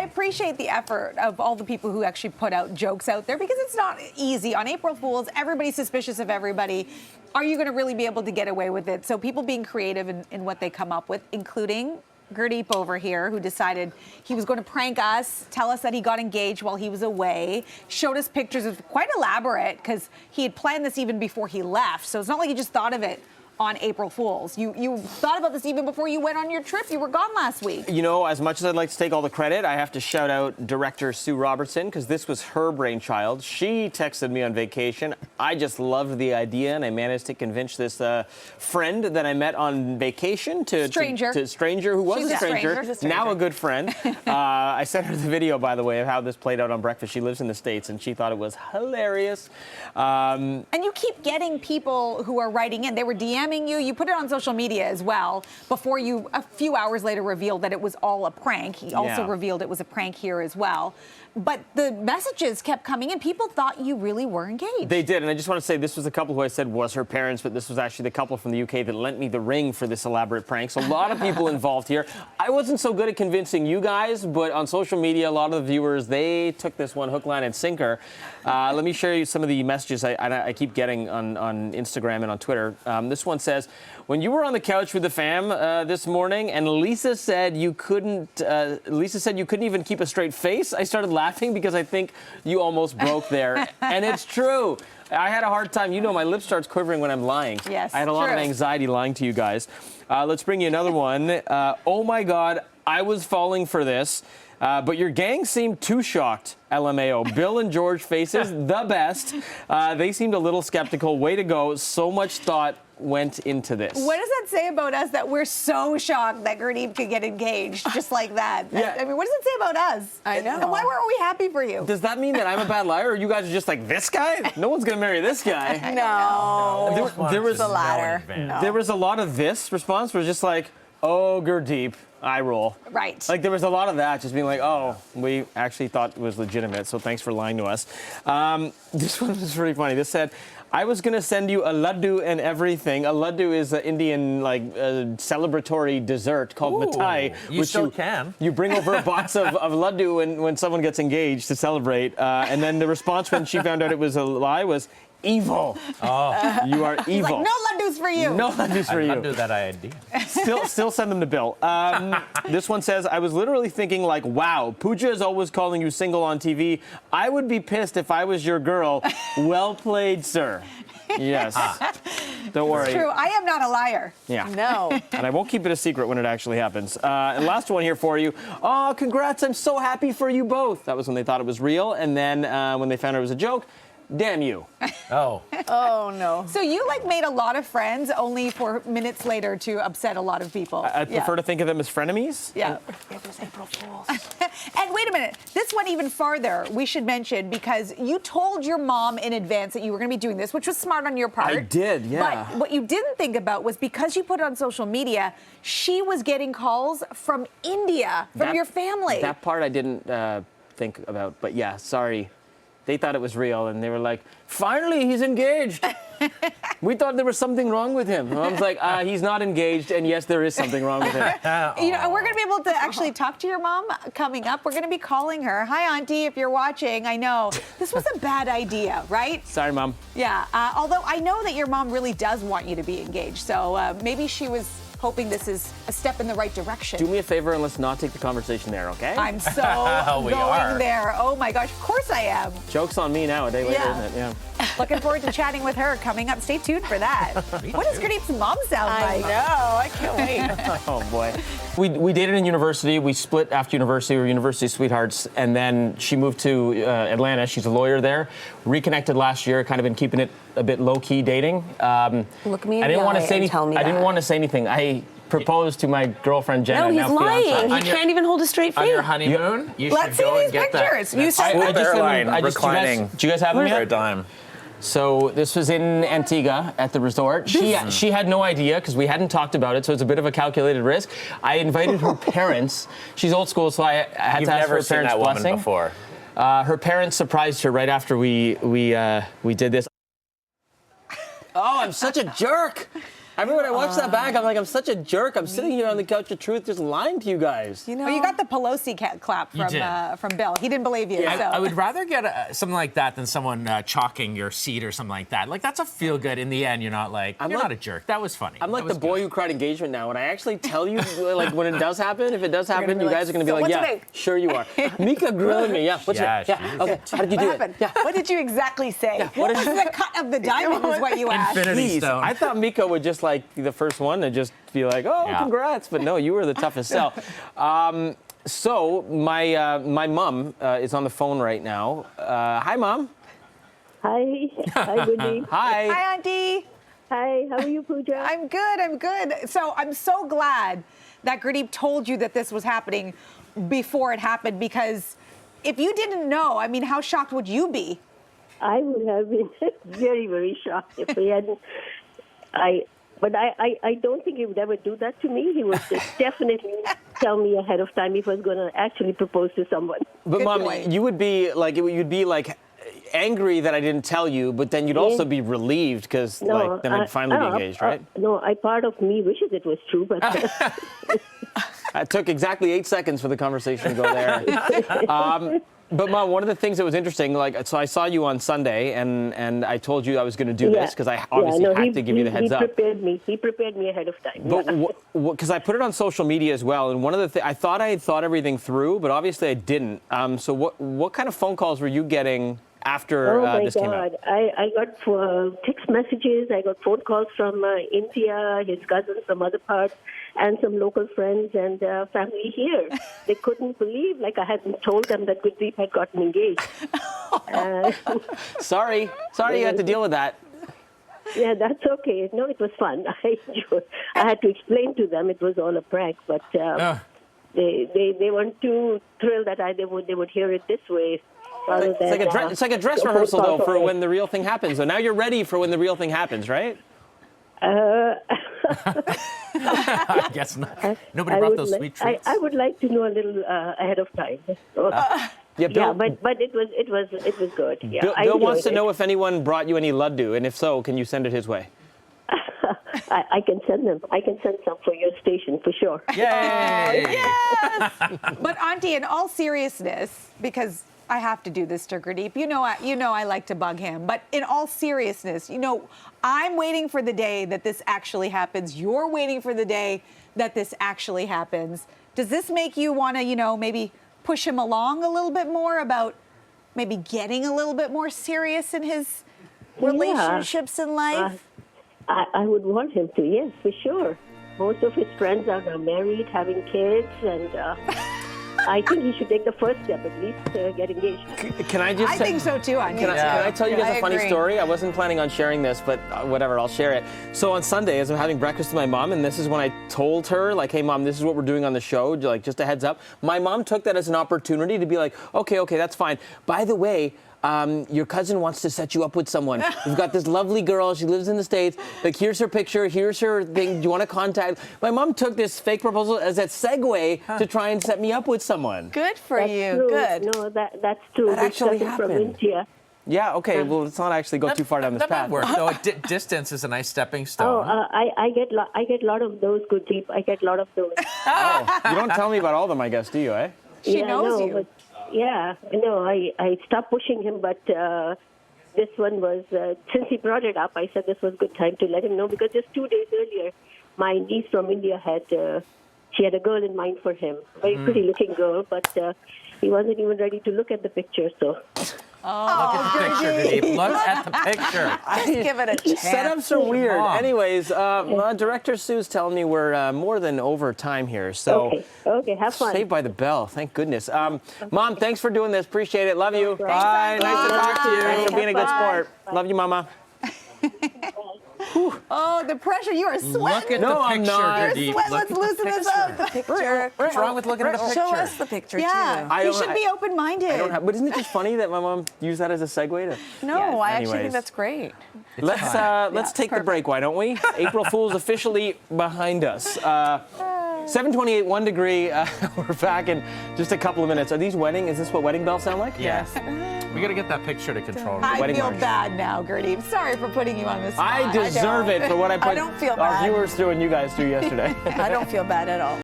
I appreciate the effort of all the people who actually put out jokes out there, because it's not easy. On April Fools, everybody's suspicious of everybody. Are you going to really be able to get away with it? So people being creative in what they come up with, including Gurdeep over here, who decided he was going to prank us, tell us that he got engaged while he was away, showed us pictures of quite elaborate, because he had planned this even before he left. So it's not like he just thought of it on April Fools. You thought about this even before you went on your trip. You were gone last week. You know, as much as I'd like to take all the credit, I have to shout out director Sue Robertson, because this was her brainchild. She texted me on vacation. I just loved the idea, and I managed to convince this friend that I met on vacation to stranger who was a stranger, now a good friend. I sent her the video, by the way, of how this played out on Breakfast. She lives in the States, and she thought it was hilarious. And you keep getting people who are writing in. They were DMing you. You put it on social media as well before you, a few hours later, revealed that it was all a prank. He also revealed it was a prank here as well. But the messages kept coming in. People thought you really were engaged. They did, and I just want to say this was a couple who I said was her parents, but this was actually the couple from the UK that lent me the ring for this elaborate prank. So a lot of people involved here. I wasn't so good at convincing you guys, but on social media, a lot of the viewers, they took this one hook, line, and sinker. Let me share you some of the messages I keep getting on Instagram and on Twitter. This one says, when you were on the couch with the fam this morning, and Lisa said you couldn't even keep a straight face, I started laughing because I think you almost broke there. And it's true. I had a hard time. You know, my lip starts quivering when I'm lying. Yes, I had a lot of anxiety lying to you guys. Let's bring you another one. Oh my God, I was falling for this. But your gang seemed too shocked, LMAO. Bill and George faces, the best. They seemed a little skeptical. Way to go. So much thought went into this. What does that say about us that we're so shocked that Gurdeep could get engaged just like that? Yeah. I mean, what does it say about us? I know. And why weren't we happy for you? Does that mean that I'm a bad liar, or you guys are just like, this guy? No one's going to marry this guy. No. There was the latter. There was a lot of this response where it's just like, oh, Gurdeep, eye roll. Right. Like, there was a lot of that, just being like, oh, we actually thought it was legitimate, so thanks for lying to us. This one was really funny. This said, I was going to send you a laddu and everything. A laddu is an Indian, celebratory dessert called mithai. You still can. You bring over a box of laddu when someone gets engaged to celebrate. And then the response when she found out it was a lie was, evil. Oh. You are evil. He's like, no laddus for you. No laddus for you. I'd do that idea. Still send them to Bill. This one says, I was literally thinking like, wow, Pooja is always calling you single on TV. I would be pissed if I was your girl. Well played, sir. Yes. Don't worry. It's true. I am not a liar. Yeah. No. And I won't keep it a secret when it actually happens. And last one here for you. Oh, congrats. I'm so happy for you both. That was when they thought it was real. And then when they found out it was a joke, damn you. Oh. Oh, no. So you made a lot of friends only for minutes later to upset a lot of people. I prefer to think of them as frenemies. Yeah. It was April Fools. And wait a minute, this went even farther, we should mention, because you told your mom in advance that you were going to be doing this, which was smart on your part. I did, yeah. But what you didn't think about was, because you put it on social media, she was getting calls from India, from your family. That part I didn't think about, but yeah, sorry. They thought it was real, and they were like, finally, he's engaged. We thought there was something wrong with him. I was like, he's not engaged, and yes, there is something wrong with him. You know, we're going to be able to actually talk to your mom coming up. We're going to be calling her. Hi, Auntie, if you're watching. I know this was a bad idea, right? Sorry, Mom. Yeah, although I know that your mom really does want you to be engaged, so maybe she was hoping this is a step in the right direction. Do me a favor and let's not take the conversation there, okay? I'm so going there. Oh my gosh, of course I am. Joke's on me now, a day later, isn't it? Yeah. Looking forward to chatting with her coming up. Stay tuned for that. What does Gurdeep's mom sound like? I know. I can't wait. Oh, boy. We dated in university. We split after university. We were university sweethearts. And then she moved to Atlanta. She's a lawyer there. Reconnected last year. Kind of been keeping it a bit low-key dating. Look me in I didn't the want eye to say and anything. tell me I didn't that. want to say anything. I proposed to my girlfriend Jenna. No, he's now lying. fiance. He can't even hold a straight face. On your honeymoon, you Let's should see go these and get pictures. that. You said I just airline reclining. Do you guys have them for a yet? dime. So this was in Antigua at the resort. She had no idea because we hadn't talked about it, so it's a bit of a calculated risk. I invited her parents. She's old school, so I had to ask her parents' blessing. You've never seen that woman before. Her parents surprised her right after we did this. Oh, I'm such a jerk. I remember when I watched that back, I'm like, I'm such a jerk. I'm sitting here on the couch of truth just lying to you guys. You know, Well, you got the Pelosi clap from Bill. He didn't believe you. So. I would rather get something like that than someone chalking your seat or something like that. Like, that's a feel good. In the end, you're not like, you're not a jerk. That was funny. I'm like That the was boy good. who cried engagement now. When I actually tell you, like, when it does happen, if it does happen, be you like, guys are going to be "So like, what's yeah, your name?" sure you are. Mika grilling me. Yeah, what's Yeah, your, yeah, she is. okay. How did you do what it? happened? Yeah. What did you exactly say? What was the cut of the diamond is what you asked. Infinity Please. Stone. I thought Mika would just like be the first one to just be like, oh, Yeah. congrats. But no, you were the toughest sell. So my mom is on the phone right now. Hi, Mom. Hi. Hi, Woody. Hi. Hi, Auntie. Hi. How are you, Pooja? I'm good. So I'm so glad that Gurdeep told you that this was happening before it happened, because if you didn't know, I mean, how shocked would you be? I would have been very, very shocked if he hadn't. But I don't think he would ever do that to me. He would definitely tell me ahead of time if he was going to actually propose to someone. But Good Mom, point. you'd be like angry that I didn't tell you, but then you'd also be relieved because then I'd finally be engaged, right? No, part of me wishes it was true, but It took exactly 8 seconds for the conversation to go there. But Mom, one of the things that was interesting, like, so I saw you on Sunday, and I told you I was going to do this because I obviously had to give you the heads up. He prepared me ahead of time. But because I put it on social media as well, and one of the things I thought I had thought everything through, but obviously I didn't. So what kind of phone calls were you getting after this came out? I got text messages. I got phone calls from India, his cousins from other parts, and some local friends and family here. They couldn't believe, like, I hadn't told them that Gurdeep had gotten engaged. Sorry you had to deal with that. Yeah, that's okay. No, it was fun. I had to explain to them it was all a prank, but they weren't too thrilled that they would hear it this way. It's like a dress rehearsal, though, for when the real thing happens. So now you're ready for when the real thing happens, right? I guess not. Nobody brought those sweet treats. I would like to know a little ahead of time. Yeah, Bill, but it was good. Yeah, Bill wants to know if anyone brought you any laddu, and if so, can you send it his way? I can send them. I can send some for your station for sure. Yay! Yes. But Auntie, in all seriousness, because I have to do this to Gurdeep. You know I like to bug him. But in all seriousness, I'm waiting for the day that this actually happens. You're waiting for the day that this actually happens. Does this make you want to, maybe push him along a little bit more about maybe getting a little bit more serious in his relationships in life? I would want him to, yes, for sure. Most of his friends are now married, having kids, and I think he should take the first step at least, get engaged. Can I just I think so too, Auntie. Can I tell you guys a funny agree. story? I wasn't planning on sharing this, but whatever, I'll share it. So on Sunday, as I'm having breakfast with my mom, and this is when I told her, like, hey, Mom, this is what we're doing on the show, like, just a heads up. My mom took that as an opportunity to be like, okay, that's fine. By the way, your cousin wants to set you up with someone. We've got this lovely girl. She lives in the States. Like, here's her picture. Here's her thing. Do you want to contact? My mom took this fake proposal as a segue to try and set me up with someone. Good for That's you. true. Good. No, that's true. That actually This cousin from happened. India. Yeah, okay. Well, let's not actually go too far down this that path. might work, though. Distance is a nice stepping Oh, stone. I get a lot of those, Gurdeep. I get a lot of those. Oh, you don't tell me about all of them, I guess, do you, eh? She knows you. But, I stopped pushing him, but this one was, since he brought it up, I said this was a good time to let him know, because just 2 days earlier, my niece from India had a girl in mind for him, very pretty looking girl, but he wasn't even ready to look at the picture, so. Look at the picture, Gurdeep. Look at the picture. Just give it a chance. Setups are weird. Mom. Anyways, Director Sue's telling me we're more than over time here, so Okay, have fun. Saved by the bell. Thank goodness. Mom, thanks for doing this. Appreciate it. Love you. Thanks, Bye. Nice to talk to you. Thanks for being a good Bye. sport. Love you, Mama. Oh, the pressure. You are sweating. Look at No, the I'm picture, not. Gurdeep. Sweat. Look Let's at the loosen this up. Picture. What's wrong with looking at a picture? Show us the picture, Yeah, too. you don't- should be open-minded. I don't have, but isn't it just funny that my mom used that as a segue to? No, I actually Anyways. think that's great. Let's take the break, why don't we? April Fool's officially behind us. 7:28, 1 degree. We're back in just a couple of minutes. Is this what wedding bells sound like? Yes. We got to get that picture to control. I Wedding feel march. bad now, Gertie. I'm sorry for putting you on the spot. I deserve it for what I put don't feel our bad. viewers through and you guys through yesterday. I don't feel bad at all.